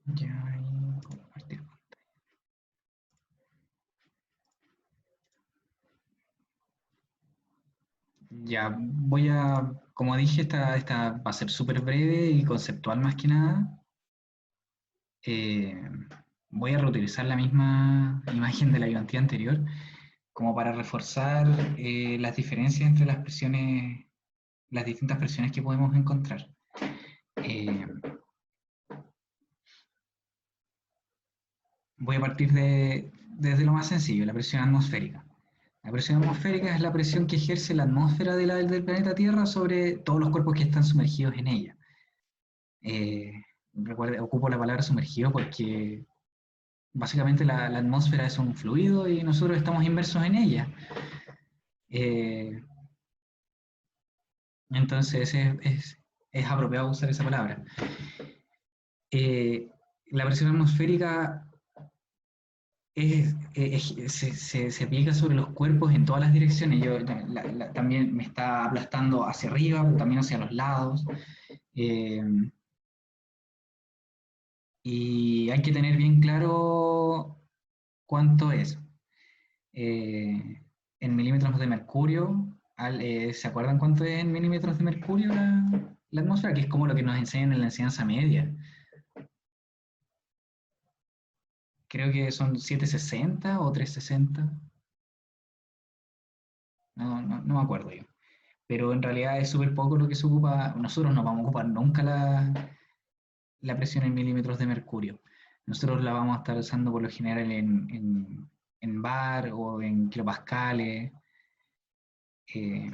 Ya, ahí, compartir. Ya, voy a, como dije, esta va a ser súper breve y conceptual más que nada. Eh, Voy a reutilizar la misma imagen de la ayudantía anterior como para reforzar las diferencias entre las presiones, las distintas presiones que podemos encontrar. Eh, Voy a partir desde lo más sencillo, la presión atmosférica. La presión atmosférica es la presión que ejerce la atmósfera del planeta Tierra sobre todos los cuerpos que están sumergidos en ella. Eh, Recuerde, ocupo la palabra sumergido porque básicamente la atmósfera es un fluido y nosotros estamos inmersos en ella. Eh, entonces es apropiado usar esa palabra. Eh, la presión atmosférica se aplica sobre los cuerpos en todas las direcciones. También me está aplastando hacia arriba, pero también hacia los lados. Eh, y hay que tener bien claro cuánto es. Eh, en milímetros de mercurio, ¿se acuerdan cuánto es en milímetros de mercurio la atmósfera? Que es como lo que nos enseñan en la enseñanza media. Creo que son 760 o 360. No me acuerdo yo. Pero en realidad es súper poco lo que se ocupa. Nosotros no vamos a ocupar nunca la presión en milímetros de mercurio. Nosotros la vamos a estar usando por lo general en bar o en kilopascales. eh,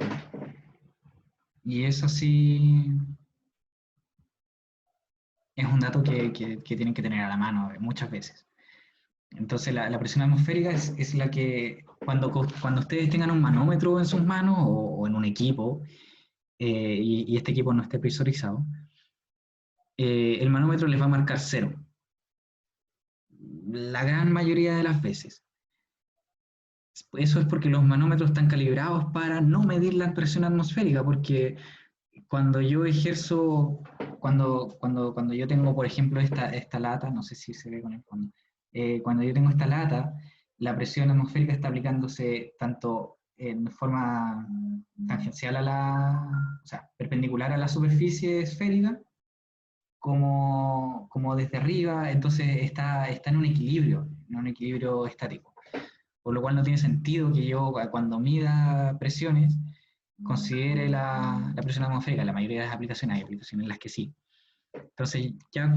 y eso sí es un dato que tienen que tener a la mano muchas veces. Entonces la presión atmosférica es la que cuando ustedes tengan un manómetro en sus manos o en un equipo y este equipo no esté presurizado, el manómetro les va a marcar cero la gran mayoría de las veces. Eso es porque los manómetros están calibrados para no medir la presión atmosférica, porque cuando yo ejerzo, cuando yo tengo, por ejemplo, esta lata, no sé si se ve con el fondo, cuando yo tengo esta lata, la presión atmosférica está aplicándose tanto en forma tangencial o sea, perpendicular a la superficie esférica, como desde arriba, entonces está en un equilibrio estático. Por lo cual no tiene sentido que yo cuando mida presiones considere la presión atmosférica. En la mayoría de las aplicaciones hay aplicaciones en las que sí. Entonces ya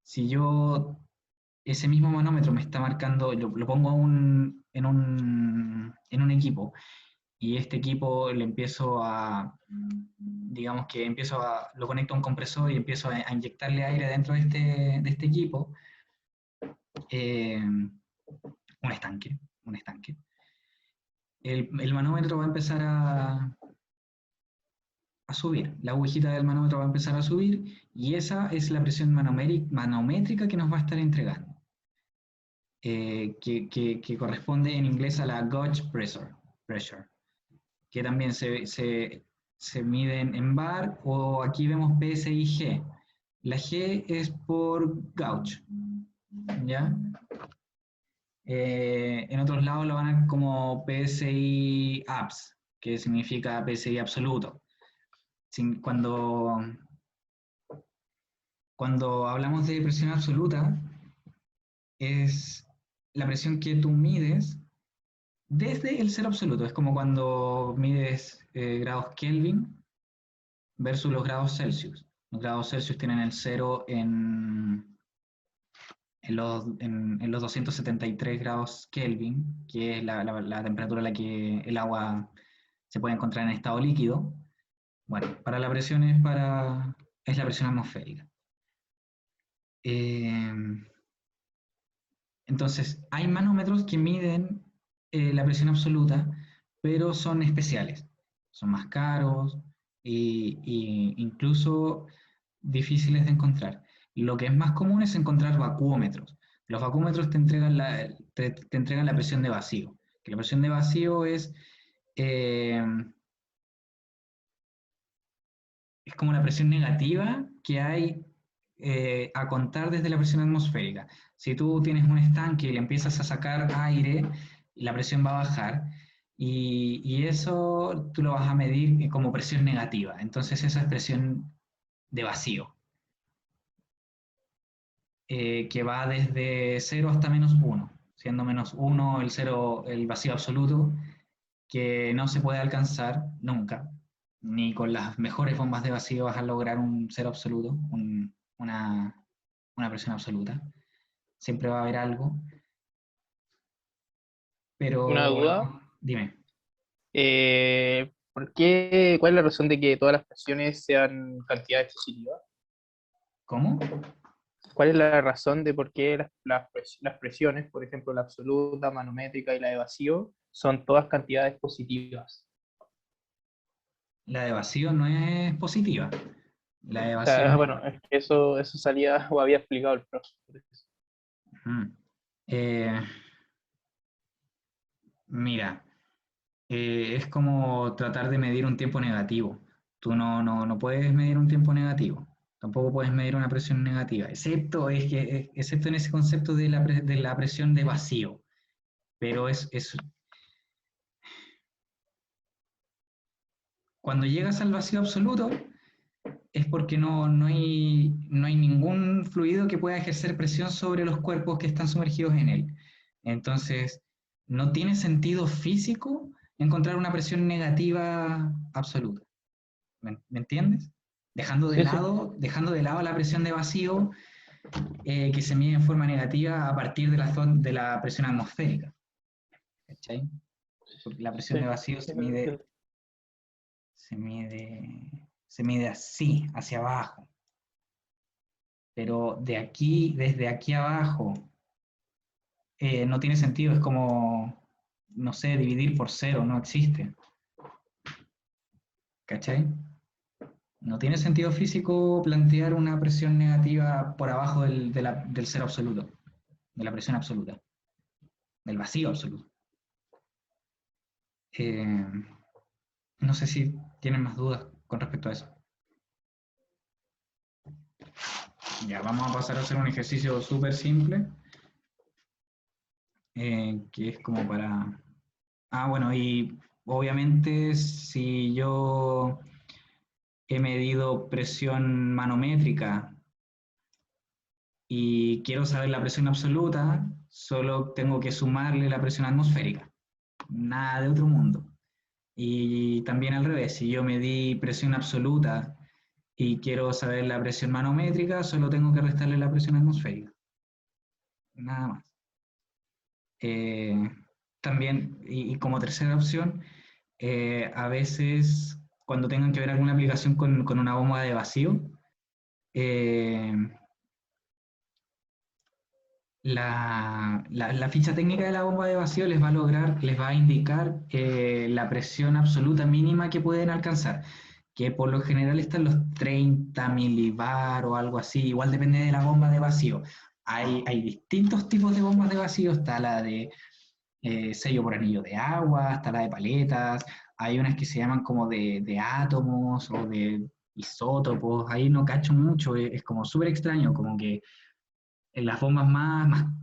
si yo ese mismo manómetro me está marcando, lo pongo en un equipo y este equipo le empiezo digamos que lo conecto a un compresor y empiezo a inyectarle aire dentro de este equipo, eh, un estanque. El manómetro va a empezar a subir, la agujita del manómetro va a empezar a subir y esa es la presión manométrica que nos va a estar entregando, que corresponde en inglés a la gauge pressure, que también se mide en bar o aquí vemos PSI-G. La G es por gauge, ¿ya? En otros lados lo van a ver como PSI abs, que significa PSI absoluto. Cuando, cuando hablamos de presión absoluta, es la presión que tú mides desde el cero absoluto. Es como cuando mides grados Kelvin versus los grados Celsius. Los grados Celsius tienen el cero en los 273 grados Kelvin, que es la temperatura a la que el agua se puede encontrar en estado líquido. Bueno, para la presión es la presión atmosférica. Eh, entonces, hay manómetros que miden la presión absoluta, pero son especiales. Son más caros y incluso difíciles de encontrar. Lo que es más común es encontrar vacuómetros. Los vacuómetros te entregan la presión de vacío. Que la presión de vacío eh, es como la presión negativa que hay a contar desde la presión atmosférica. Si tú tienes un estanque y le empiezas a sacar aire, la presión va a bajar y eso tú lo vas a medir como presión negativa. Entonces esa es presión de vacío, que va desde 0 hasta -1, siendo -1 el cero, el vacío absoluto, que no se puede alcanzar nunca, ni con las mejores bombas de vacío vas a lograr un cero absoluto, una presión absoluta. Siempre va a haber algo, Una pero duda, dime, cuál es la razón de que todas las presiones sean cantidades positivas? ¿cómo? ¿Cuál es la razón de por qué las presiones, por ejemplo, la absoluta, manométrica y la de vacío, son todas cantidades positivas? La de vacío no es positiva. La de O vacío sea, es... bueno, es que eso salía o había explicado el profe. Mm. Eh, Mira, es como tratar de medir un tiempo negativo. Tú no puedes medir un tiempo negativo. Tampoco puedes medir una presión negativa, excepto en ese concepto de de la presión de vacío. Pero cuando llegas al vacío absoluto, es porque no hay ningún fluido que pueda ejercer presión sobre los cuerpos que están sumergidos en él. Entonces, no tiene sentido físico encontrar una presión negativa absoluta. ¿Me entiendes? Sí, sí. Dejando de lado la presión de vacío, que se mide en forma negativa a partir de de la presión atmosférica. ¿Cachai? Porque la presión de Sí, vacío sí, lo entiendo. se mide así, hacia abajo. Pero desde aquí abajo, no tiene sentido, es como, no sé, dividir por cero, no existe. ¿Cachai? No tiene sentido físico plantear una presión negativa por abajo del cero absoluto, de la presión absoluta, del vacío absoluto. Eh, no sé si tienen más dudas con respecto a eso. Ya, vamos a pasar a hacer un ejercicio súper simple, que es como para... Ah, bueno, y obviamente si yo he medido presión manométrica y quiero saber la presión absoluta, solo tengo que sumarle la presión atmosférica, nada de otro mundo. Y también al revés, si yo medí presión absoluta y quiero saber la presión manométrica, solo tengo que restarle la presión atmosférica, nada más. Eh, También, y como tercera opción, a veces cuando tengan que ver alguna aplicación con una bomba de vacío, eh, la ficha técnica de la bomba de vacío les va a indicar la presión absoluta mínima que pueden alcanzar, que por lo general están los 30 milibar o algo así, igual depende de la bomba de vacío. Hay distintos tipos de bombas de vacío, está la de sello por anillo de agua, hasta la de paletas, hay unas que se llaman como de átomos o de isótopos, ahí no cacho mucho, es como súper extraño, como que en las bombas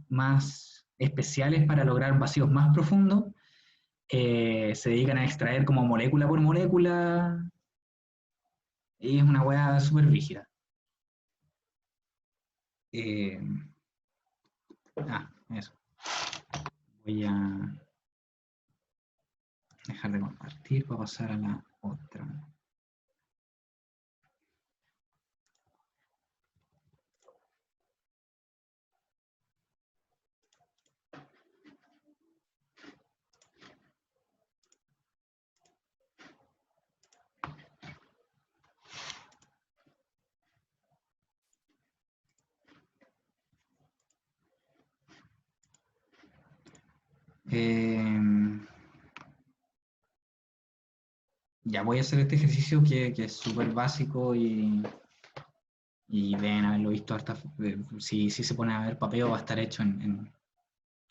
más especiales para lograr vacíos más profundos, se dedican a extraer como molécula por molécula, y es una hueá súper rígida. Eh, Eso. Voy a dejar de compartir para pasar a la otra. Eh, ya voy a hacer este ejercicio que es súper básico y deben haberlo visto harta, si se pone a ver papeo va a estar hecho en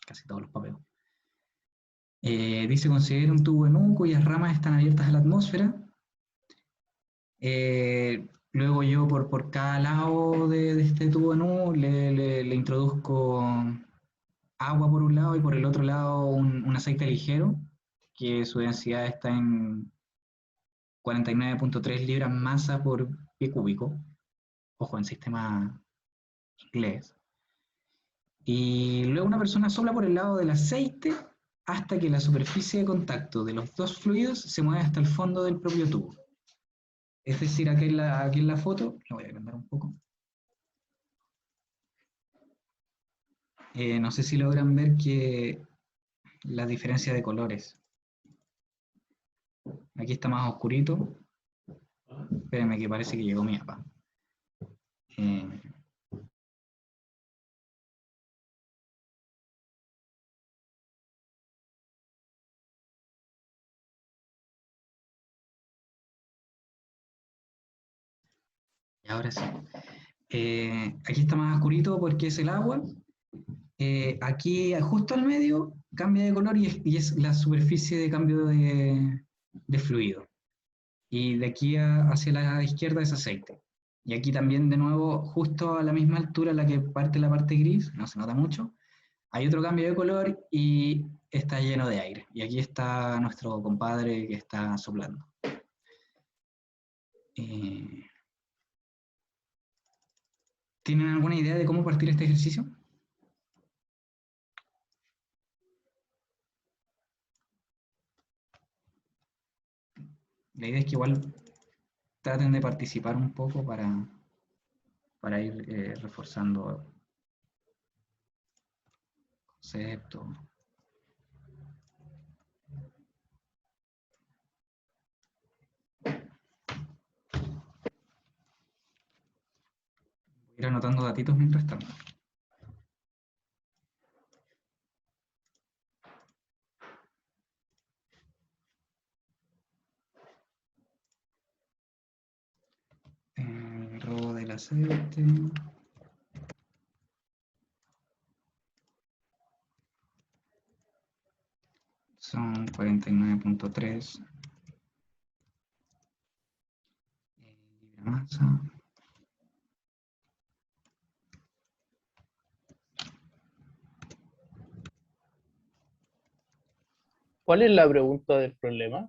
casi todos los papeos. Dice, considera un tubo enuco cuyas ramas están abiertas a la atmósfera. Luego yo por cada lado de este tubo NU le introduzco agua por un lado y por el otro lado un aceite ligero, que su densidad está en 49,3 libras masa por pie cúbico. Ojo, en sistema inglés. Y luego una persona sopla por el lado del aceite hasta que la superficie de contacto de los dos fluidos se mueve hasta el fondo del propio tubo. Es decir, aquí en la foto, la voy a agrandar un poco. No sé si logran ver que la diferencia de colores. Aquí está más oscurito. Espérenme que parece que llegó mi papá. Eh, y ahora sí. Aquí está más oscurito porque es el agua. Aquí, justo al medio, cambia de color y es la superficie de cambio de fluido. Y de aquí hacia la izquierda es aceite. Y aquí también, de nuevo, justo a la misma altura a la que parte la parte gris, no se nota mucho, hay otro cambio de color y está lleno de aire. Y aquí está nuestro compadre que está soplando. Eh, ¿Tienen alguna idea de cómo partir este ejercicio? La idea es que igual traten de participar un poco para ir reforzando conceptos. Ir anotando datitos mientras tanto. El robo del aceite. Son 49,3 libra masa. ¿Cuál es la pregunta del problema?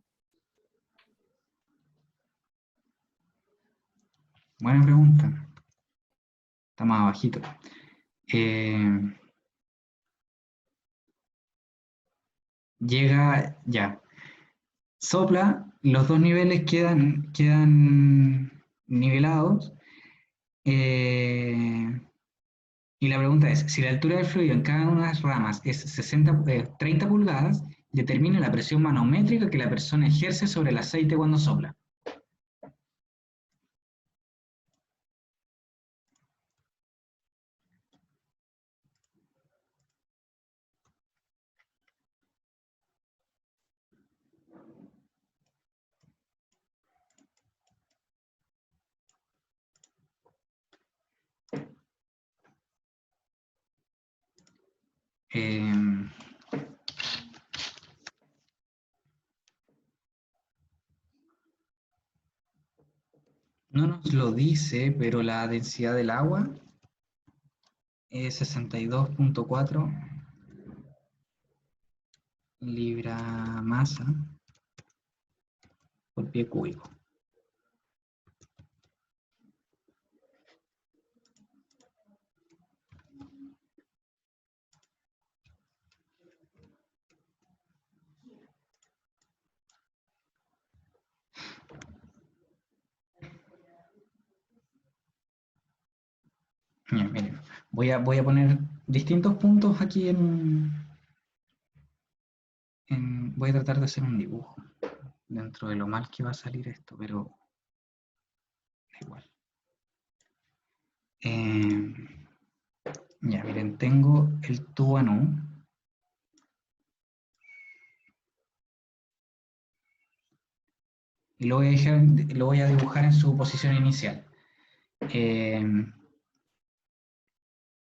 Buena pregunta. Está más abajito. Llega ya. Sopla, los dos niveles quedan nivelados. Y la pregunta es, si la altura del fluido en cada una de las ramas es 30 pulgadas, determine la presión manométrica que la persona ejerce sobre el aceite cuando sopla. Eh, no nos lo dice, pero la densidad del agua es 62,4 libra masa por pie cúbico. Ya, miren, voy a poner distintos puntos aquí voy a tratar de hacer un dibujo dentro de lo mal que va a salir esto, pero da igual. Ya, miren, tengo el tubo NU. Y lo voy a dibujar en su posición inicial.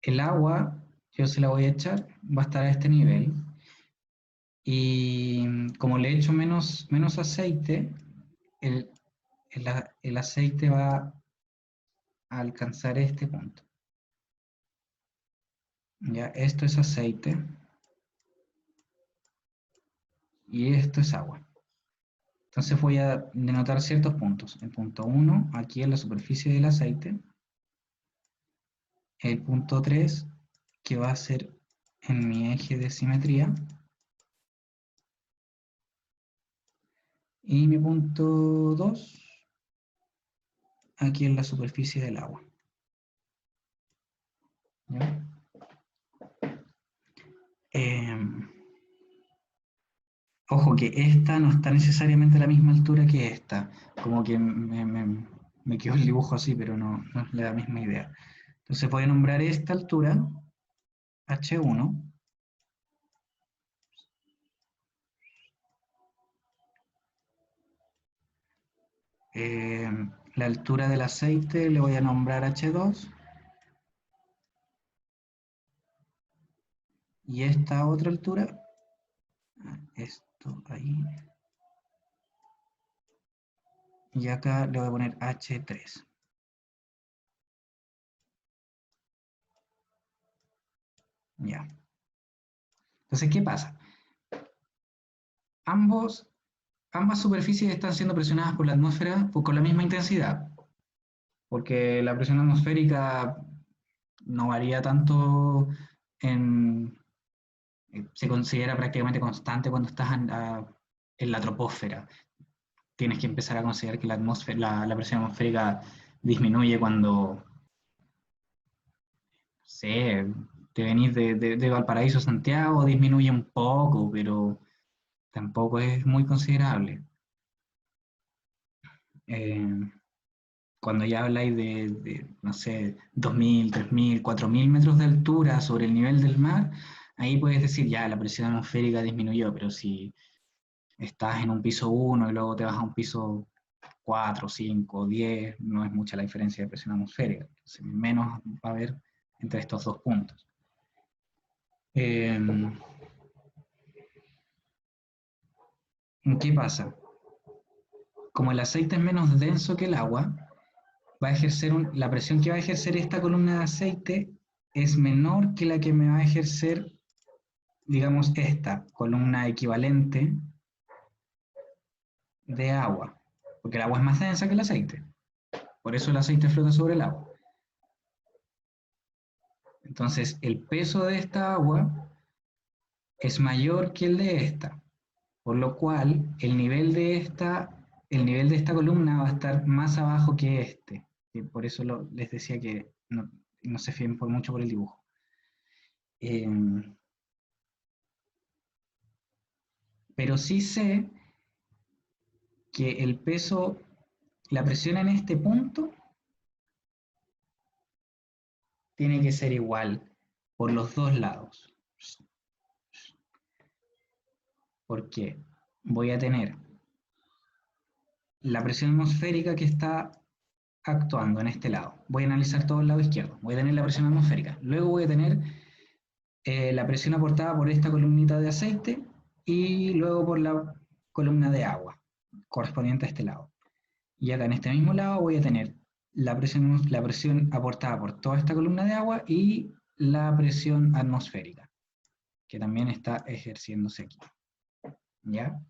El agua, yo se la voy a echar, va a estar a este nivel. Y como le echo menos aceite, el aceite va a alcanzar este punto. Ya, esto es aceite y esto es agua. Entonces voy a denotar ciertos puntos. El punto 1, aquí en la superficie del aceite. El punto 3, que va a ser en mi eje de simetría. Y mi punto 2, aquí en la superficie del agua. ¿Ya? Ojo que esta no está necesariamente a la misma altura que esta. Como que me quedó el dibujo así, pero no es la misma idea. Entonces voy a nombrar esta altura H1. La altura del aceite le voy a nombrar H2. Y esta otra altura, esto ahí. Y acá le voy a poner H3. Ya. Entonces, ¿qué pasa? Ambas superficies están siendo presionadas por la atmósfera con la misma intensidad, porque la presión atmosférica no varía tanto se considera prácticamente constante cuando estás en la troposfera. Tienes que empezar a considerar que la presión atmosférica disminuye cuando, sé, te venís de Valparaíso a Santiago, disminuye un poco, pero tampoco es muy considerable. Eh, Cuando ya habláis no sé, 2.000, 3.000, 4.000 metros de altura sobre el nivel del mar, ahí puedes decir, ya, la presión atmosférica disminuyó, pero si estás en un piso 1 y luego te vas a un piso 4, 5, 10, no es mucha la diferencia de presión atmosférica. Entonces, menos va a haber entre estos dos puntos. ¿Qué pasa? Como el aceite es menos denso que el agua, va a ejercer la presión que va a ejercer esta columna de aceite es menor que la que me va a ejercer, digamos, esta columna equivalente de agua, porque el agua es más densa que el aceite. Por eso el aceite flota sobre el agua. Entonces, el peso de esta agua es mayor que el de esta, por lo cual el nivel de esta columna va a estar más abajo que este. Y por eso les decía que no se fíen mucho por el dibujo. Pero sí sé que el peso, la presión en este punto tiene que ser igual por los dos lados. Porque voy a tener la presión atmosférica que está actuando en este lado. Voy a analizar todo el lado izquierdo. Voy a tener la presión atmosférica. Luego voy a tener la presión aportada por esta columnita de aceite y luego por la columna de agua correspondiente a este lado. Y acá en este mismo lado voy a tener la presión aportada por toda esta columna de agua y la presión atmosférica, que también está ejerciéndose aquí. ¿Ya?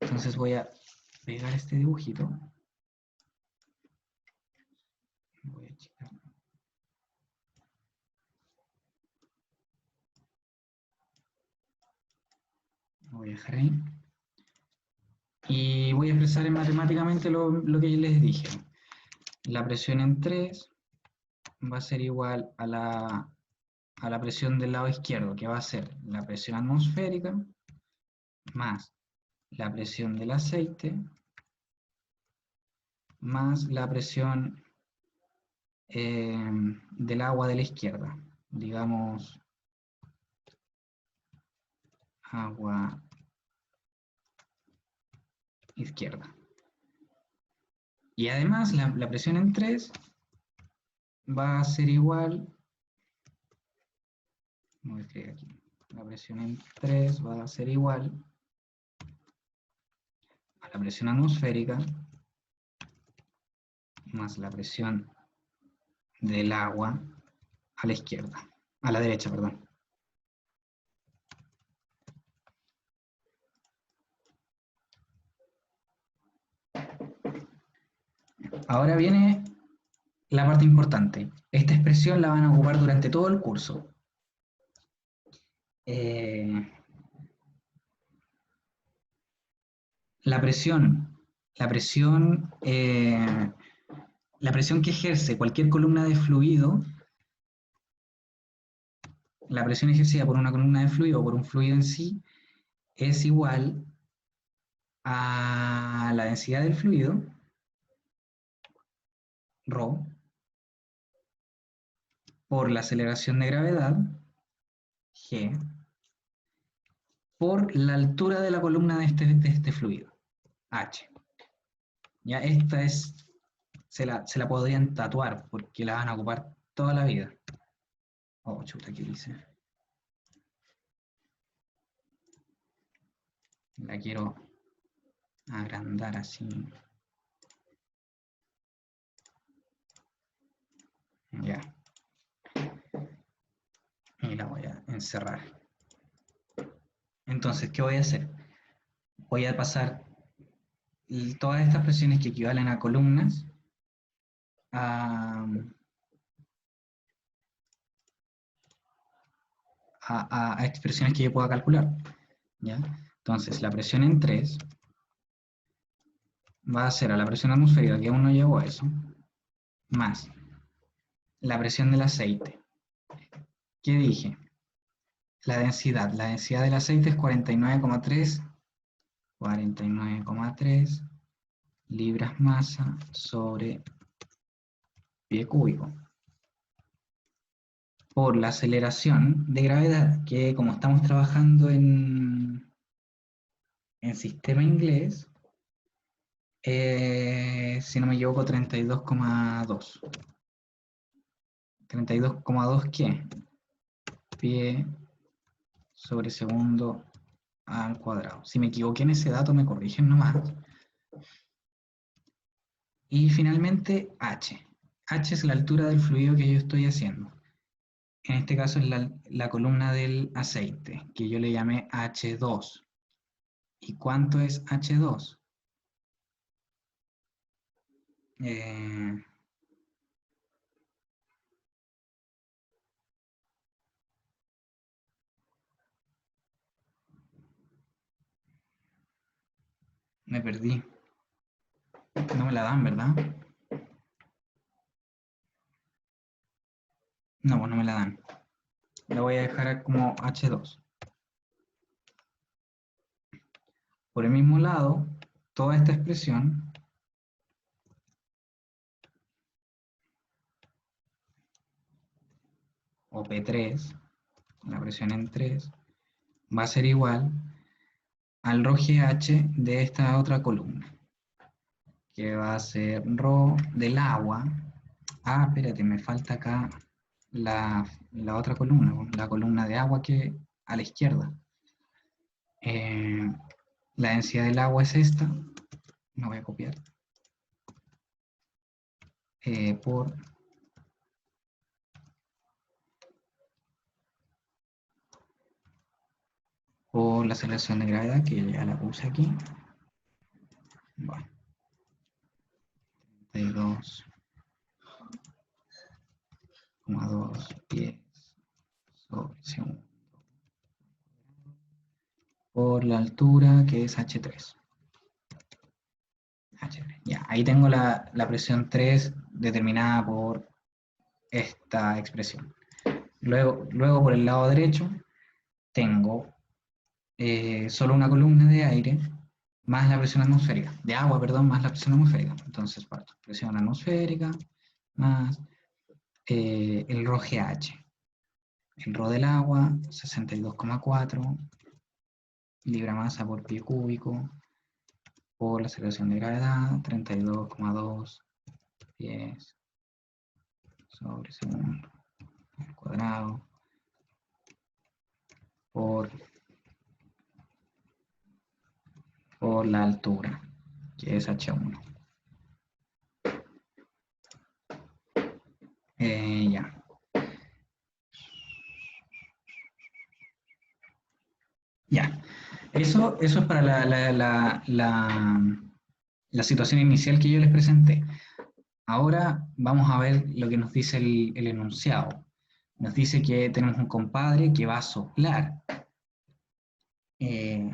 Entonces voy a pegar este dibujito. Voy a checar. Lo voy a dejar ahí. Y voy a expresar matemáticamente lo que les dije. La presión en 3 va a ser igual a la presión del lado izquierdo, que va a ser la presión atmosférica más la presión del aceite más la presión del agua de la izquierda. Digamos, agua izquierda. Y además la presión en 3 va a ser igual, voy a escribir aquí, la presión en 3 va a ser igual a la presión atmosférica más la presión del agua a la izquierda, a la derecha, perdón. Ahora viene la parte importante. Esta expresión la van a ocupar durante todo el curso. La presión, la presión, la presión que ejerce cualquier columna de fluido, la presión ejercida por una columna de fluido o por un fluido en sí, es igual a la densidad del fluido, ρ, por la aceleración de gravedad, g, por la altura de la columna de este fluido, h. Ya esta es, se la podrían tatuar porque la van a ocupar toda la vida. Oh, chuta, ¿qué dice? La quiero agrandar así. Ya. Y la voy a encerrar. Entonces, ¿qué voy a hacer? Voy a pasar todas estas presiones que equivalen a columnas a, a expresiones que yo pueda calcular. ¿Ya? Entonces, la presión en 3 va a ser a la presión atmosférica, que aún no llegó a eso, más la presión del aceite. ¿Qué dije? La densidad del aceite es 49,3 libras masa sobre pie cúbico. Por la aceleración de gravedad, que como estamos trabajando en sistema inglés, si no me equivoco, 32,2. 32,2 ¿qué? Pie sobre segundo al cuadrado. Si me equivoqué en ese dato, me corrigen nomás. Y finalmente, h. H es la altura del fluido que yo estoy haciendo. En este caso es la columna del aceite, que yo le llamé H2. ¿Y cuánto es H2? Eh, Me perdí. No me la dan, ¿verdad? No, pues no me la dan. La voy a dejar como H2. Por el mismo lado, toda esta expresión o P3, la presión en 3, va a ser igual al ρGH de esta otra columna, que va a ser ρ del agua. Ah, espérate, me falta acá la otra columna, la columna de agua que a la izquierda. La densidad del agua es esta, no voy a copiar, por la aceleración de gravedad, que ya la puse aquí. Bueno, 32,2 pies sobre segundo por la altura que es H3. Ya, ahí tengo la presión 3 determinada por esta expresión. Luego por el lado derecho tengo solo una columna de aire más la presión atmosférica, de agua, perdón, más la presión atmosférica. Entonces, parto, presión atmosférica más el ρGH. El ρ del agua, 62,4 libra masa por pie cúbico, por la aceleración de gravedad, 32,2 pies sobre segundo al cuadrado, por la altura, que es H1. Eso es para la situación inicial que yo les presenté. Ahora vamos a ver lo que nos dice el enunciado. Nos dice que tenemos un compadre que va a soplar. Eh,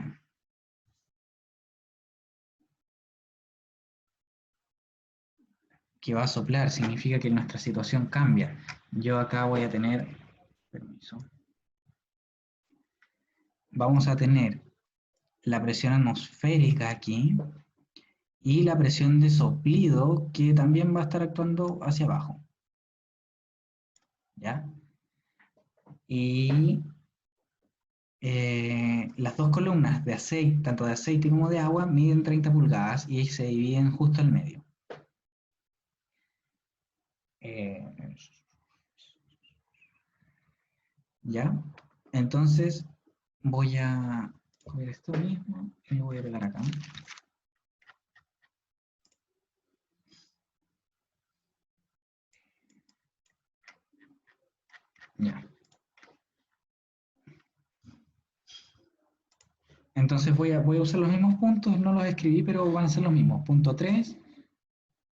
que va a soplar significa que nuestra situación cambia. Yo acá voy a tener, permiso, vamos a tener la presión atmosférica aquí y la presión de soplido que también va a estar actuando hacia abajo. ¿Ya? Y las dos columnas de aceite, tanto de aceite como de agua, miden 30 pulgadas y se dividen justo al medio. Eh, ¿Ya? Entonces voy a coger esto mismo y lo voy a pegar acá. Ya. Entonces voy a usar los mismos puntos, no los escribí, pero van a ser los mismos. Punto 3,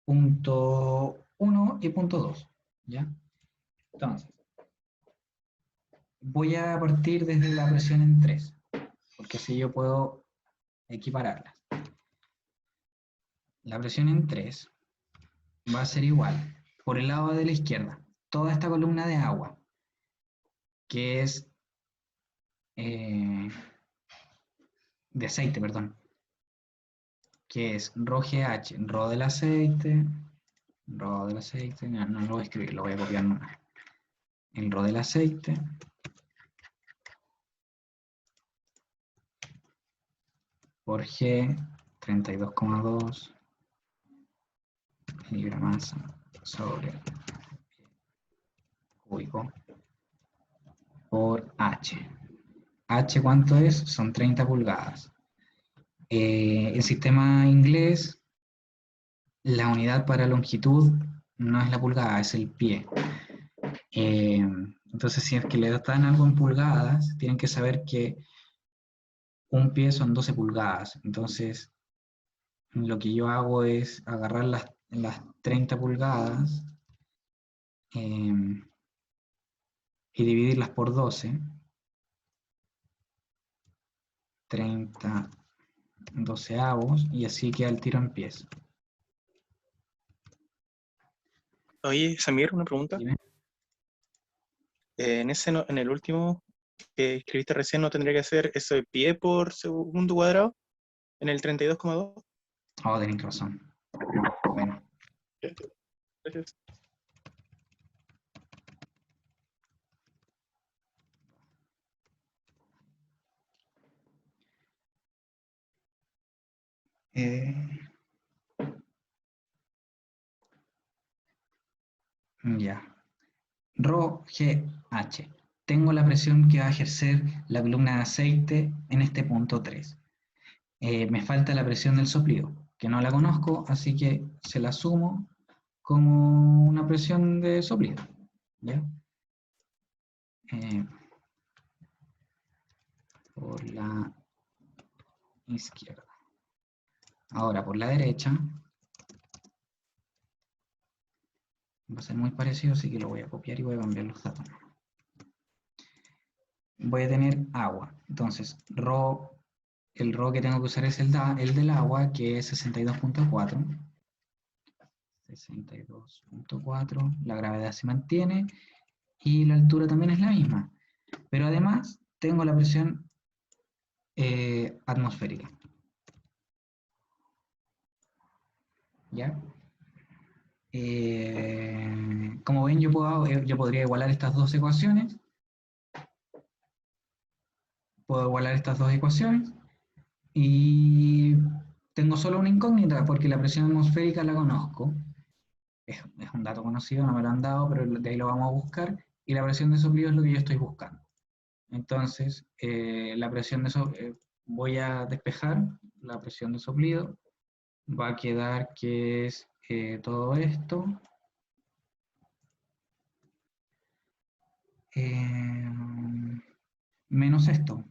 punto 1 y punto 2. ¿Ya? Entonces, voy a partir desde la presión en 3, porque así yo puedo equipararlas. La presión en 3 va a ser igual, por el lado de la izquierda, toda esta columna de agua, que es de aceite, perdón, que es ρGH, Rho del aceite, no lo voy a escribir, lo voy a copiar nomás. El Rho del aceite por G, 32,2 miligramos sobre cúbico por H. H, ¿cuánto es? Son 30 pulgadas. En sistema inglés, la unidad para longitud no es la pulgada, es el pie. Entonces, si es que le dan algo en pulgadas, tienen que saber que un pie son 12 pulgadas. Entonces, lo que yo hago es agarrar las 30 pulgadas y dividirlas por 12. 30 doceavos, y así queda el tiro en pies. Oye, Samir, una pregunta. Dime. En el último que escribiste recién, ¿no tendría que ser eso de pie por segundo cuadrado? En el 32,2. Oh, tenéis razón. Bueno, Gracias. eh, ya. Rho GH. Tengo la presión que va a ejercer la columna de aceite en este punto 3. Me falta la presión del soplido, que no la conozco, así que se la sumo como una presión de soplido. ¿Ya? Por la izquierda. Ahora por la derecha va a ser muy parecido, así que lo voy a copiar y voy a cambiar los datos. Voy a tener agua. Entonces, el ρ que tengo que usar es el del agua, que es 62,4. 62,4. La gravedad se mantiene y la altura también es la misma. Pero además tengo la presión atmosférica. ¿Ya? Como ven, yo podría igualar estas dos ecuaciones. Puedo igualar estas dos ecuaciones y tengo solo una incógnita porque la presión atmosférica la conozco. Es un dato conocido, no me lo han dado, pero de ahí lo vamos a buscar. Y la presión de soplido es lo que yo estoy buscando. Entonces, voy a despejar la presión de soplido. Va a quedar que es todo esto. Menos esto.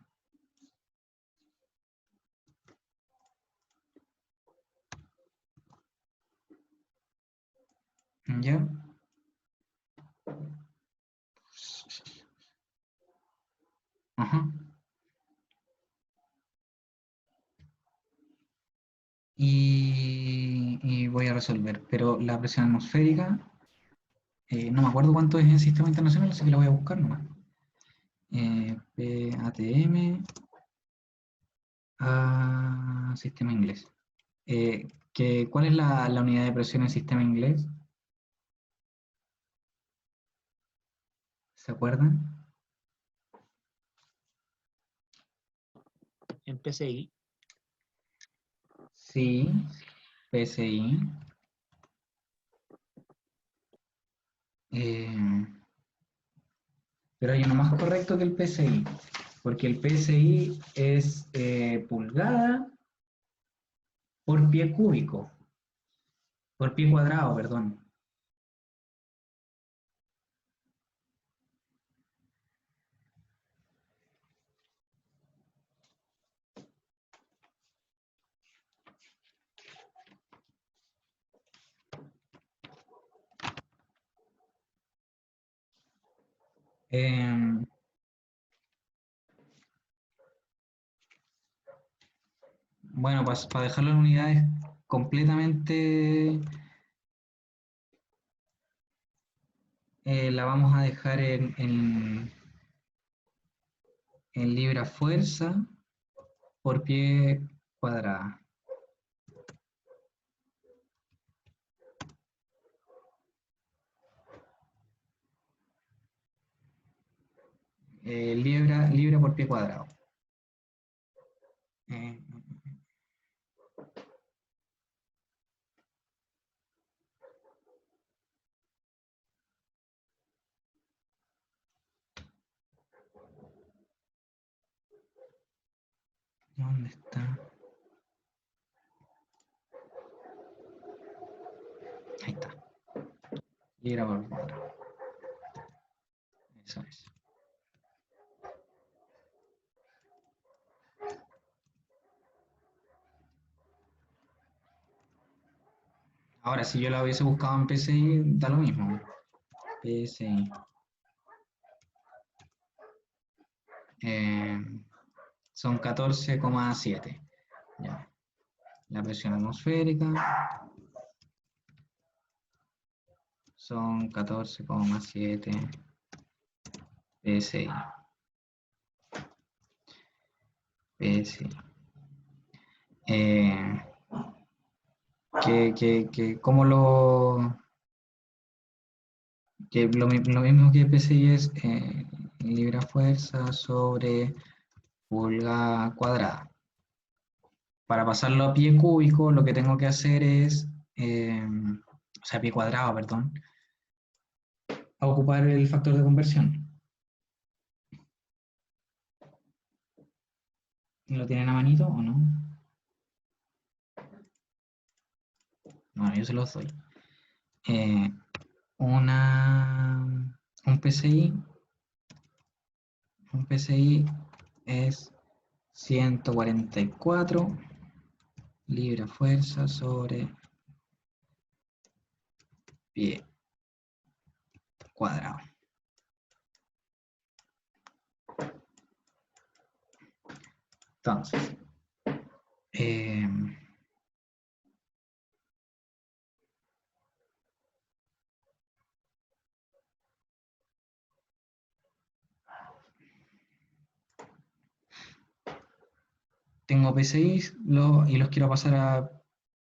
Ajá. Y voy a resolver, pero la presión atmosférica, no me acuerdo cuánto es en el sistema internacional, así que la voy a buscar nomás. PATM a sistema inglés. ¿Cuál es la unidad de presión en el sistema inglés? ¿Se acuerdan? En PSI. Sí, PSI. Pero hay uno más correcto que el PSI, porque el PSI es pulgada por pie cúbico, por pie cuadrado, perdón. Eh, bueno, para dejarlo en unidades completamente, la vamos a dejar en libra fuerza por pie cuadrada. Libra por pie cuadrado. Eh, ¿Dónde está? Ahí está. Libra por cuadrado. Eso es. Ahora, si yo la hubiese buscado en PSI, da lo mismo. PSI. Son 14,7. Ya. La presión atmosférica son 14,7 PSI. PSI. ¿Cómo lo mismo que PSI es libra fuerza sobre pulgada cuadrada. Para pasarlo a pie cúbico, lo que tengo que hacer es, o sea, pie cuadrado, perdón, a ocupar el factor de conversión. ¿Lo tienen a manito o no? Bueno, yo se los doy. Un PSI es 144 libra fuerza sobre pie cuadrado. Entonces, tengo PSI y los quiero pasar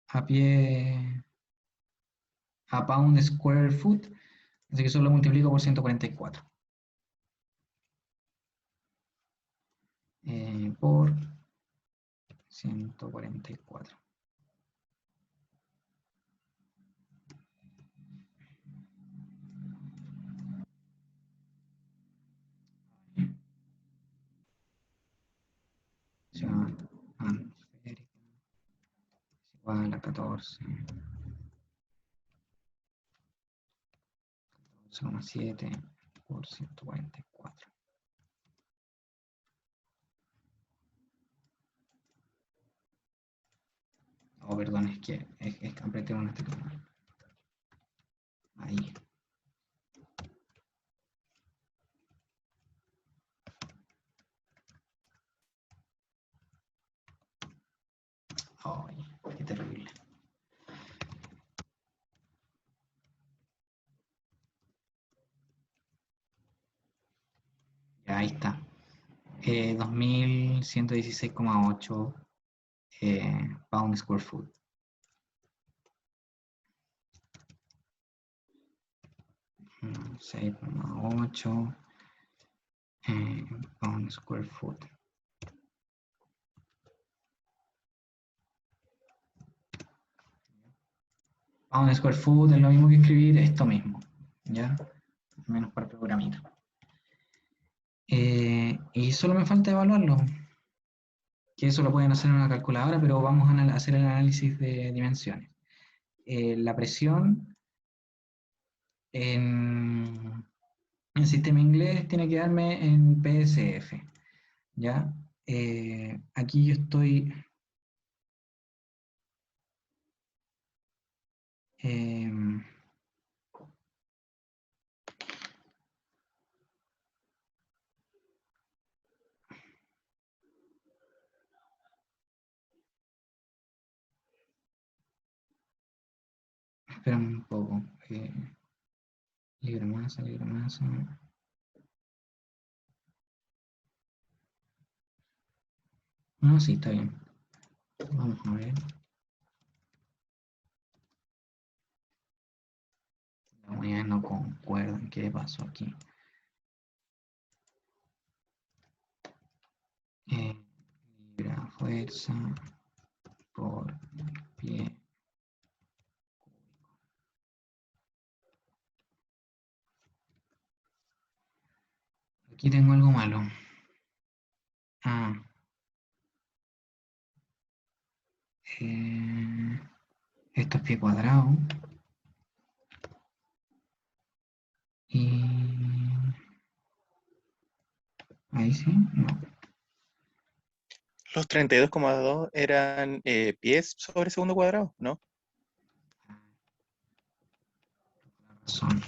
a pie, a pound square foot, así que eso lo multiplico por 144. Por 144. Atmosférica es igual a 14,7 por 144. Oh, perdón, es que apreté una tecla mal. Ahí. Ya, ahí está. 2116,8 pound square foot. Mm, 6,8 pound square foot. Pound square foot es lo mismo que escribir esto mismo, ¿ya? Menos para programita. Y solo me falta evaluarlo, que eso lo pueden hacer en una calculadora, pero vamos a hacer el análisis de dimensiones. La presión en sistema inglés tiene que darme en PSF, ¿ya? Aquí yo estoy... espera un poco. Libra masa, libra masa. No, sí, está bien. Vamos a ver. Las unidades no concuerdan. ¿Qué pasó aquí? Libra fuerza por pie. Aquí tengo algo malo. Ah. Esto es pie cuadrado. Y... ahí sí, no. Los 32,2 eran pies sobre segundo cuadrado, ¿no? Son.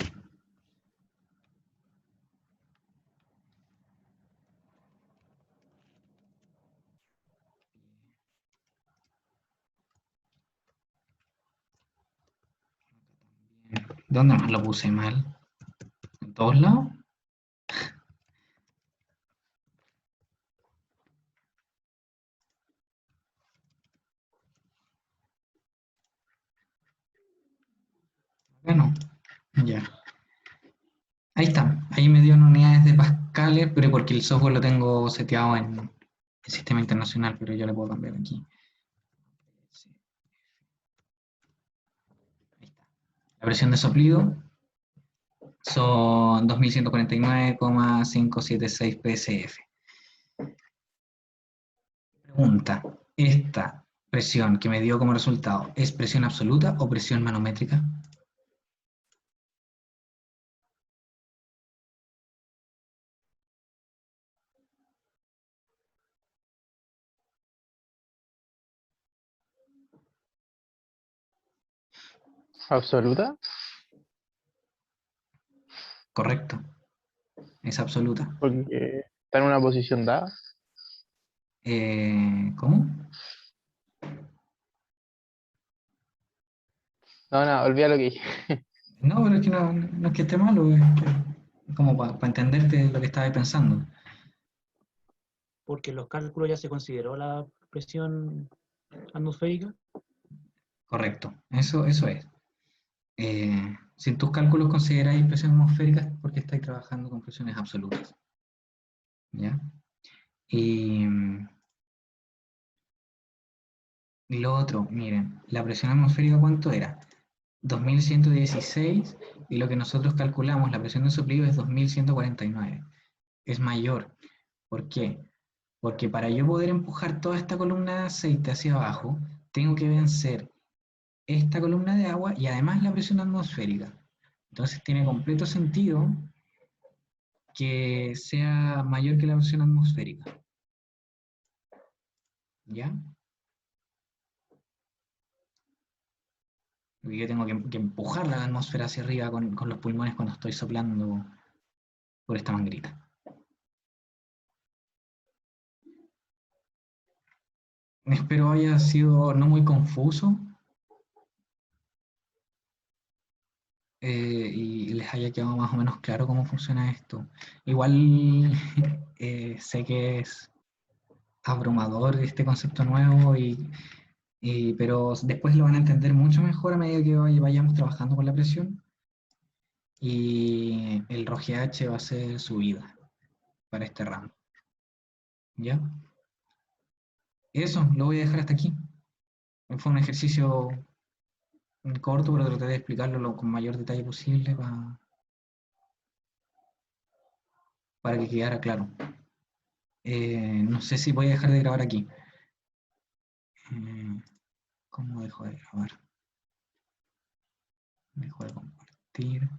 ¿Dónde más lo puse mal? ¿En todos lados? Bueno, ya. Ahí está. Ahí me dio en unidades de pascales, pero porque el software lo tengo seteado en el sistema internacional, pero yo le puedo cambiar aquí. Ahí está. La presión de soplido son 2149,576 PSF. Pregunta, ¿esta presión que me dio como resultado es presión absoluta o presión manométrica? ¿Absoluta? Correcto, es absoluta. Porque está en una posición dada. ¿Cómo? No, no, olvida lo que dije. No, pero es que no es que esté malo, es como para entenderte lo que estaba pensando. Porque en los cálculos ya se consideró la presión atmosférica. Correcto, eso es. Si en tus cálculos consideráis presiones atmosféricas, es porque estáis trabajando con presiones absolutas. ¿Ya? Y lo otro, miren, la presión atmosférica, ¿cuánto era? 2116, y lo que nosotros calculamos, la presión de soplido es 2149. Es mayor. ¿Por qué? Porque para yo poder empujar toda esta columna de aceite hacia abajo, tengo que vencer esta columna de agua y además la presión atmosférica. Entonces tiene completo sentido que sea mayor que la presión atmosférica. ¿Ya? Porque yo tengo que empujar la atmósfera hacia arriba con los pulmones cuando estoy soplando por esta manguerita. Espero haya sido no muy confuso. y les haya quedado más o menos claro cómo funciona esto. Igual sé que es abrumador este concepto nuevo, pero después lo van a entender mucho mejor a medida que vayamos trabajando con la presión, y el ROGH va a ser subida para este ramo. ¿Ya? Eso, lo voy a dejar hasta aquí. Fue un ejercicio corto, pero traté de explicarlo con mayor detalle posible para que quedara claro. No sé si voy a dejar de grabar aquí. ¿Cómo dejo de grabar? Dejo de compartir.